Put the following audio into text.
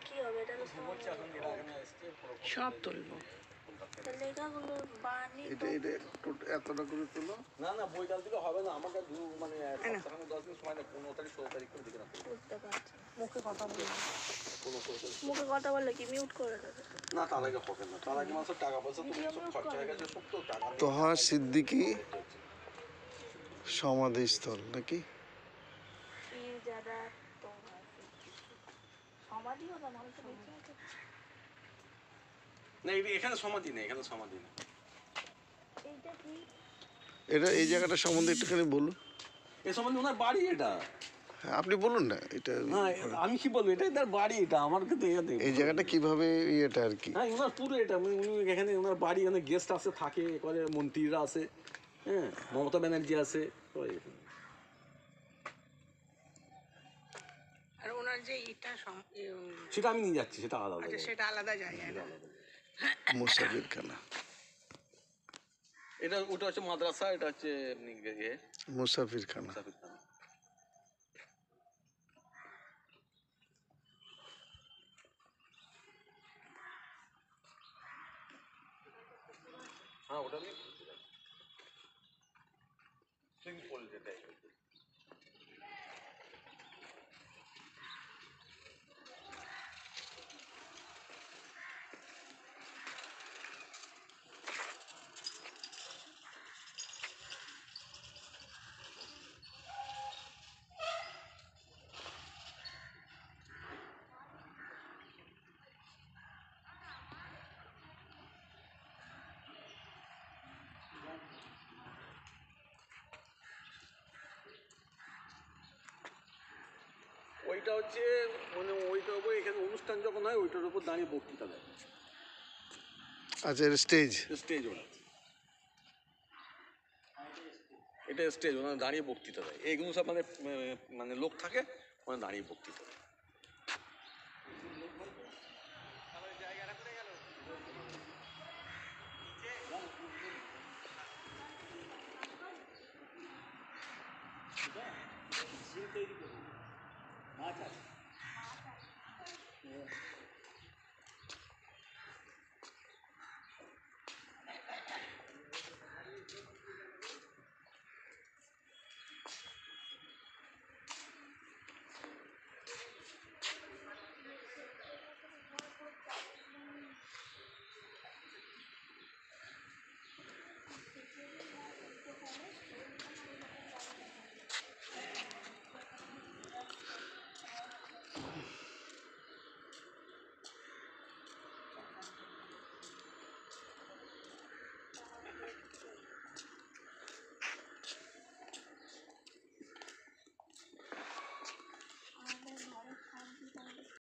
কি হবে এটা তো সব তুলবো। লেখাগুলো বানি এটা এতটা করে তুলো। না না বই কাল দিলে হবে না, আমাকে মানে 10 দিন সময় নেই, 15 তারিখ 16 তারিখ করে দিকে না। বুঝতে পারছি মুখে কথা বললে 16 তারিখ মুখে কথা বললে কি মিউট করে দেবে? না, তার আগে হবে না, তার আগে মানুষের টাকা পয়সা তো সব খরচা হয়ে গেছে, সব তো টাকা তোহা সিদ্দিকী সমাধিস্থল নাকি? পীর যারা তো সমাধি ওরা মানুষের বেঁচে আছে। না এখানে সমাধি নেই, এখানে সমাধি নেই। এইটা কি? এটা এই জায়গাটা সম্বন্ধে একটুখানি বলুন। এ সম্বন্ধে ওনার বাড়ি এটা। হ্যাঁ, আপনি বলুন না এটা। হ্যাঁ আমি কি বলবো, এটা তার বাড়ি, এটা আমার কিন্তু এই জায়গাটা কিভাবে ইয়েটা আর কি? হ্যাঁ ওনার পুরো এটা, উনি এখানে ওনার বাড়ি, অনেক গেস্ট আসে, থাকে, করে, মন্ত্রীরা আছে, হ্যাঁ মমতা ব্যানার্জি আছে। আর ওনার যে ইটা সেটা আমি নিয়ে যাচ্ছি, সেটা আলাদা। আচ্ছা, সেটা আলাদা জায়গায় না? মুসাফিরখানা। এটা ওটা হচ্ছে মাদ্রাসা, এটা হচ্ছে মুসাফিরখানা। মুসাফিরখানা। হ্যাঁ ওটা নিয়ে সিম্পল যেটাই। ওইটা হচ্ছে মানে ওইটার উপর এখানে অনুষ্ঠান যখন হয় ওইটার উপর দাঁড়িয়ে বক্তৃতা দেয়। আচ্ছা, এটা স্টেজ। স্টেজ ওরা, এটা স্টেজ, ওনারা দাঁড়িয়ে বক্তৃতা দেয়। এইগুলো সব মানে মানে লোক থাকে, ওনারা দাঁড়িয়ে বক্তৃতা দেয়। মাছ আছে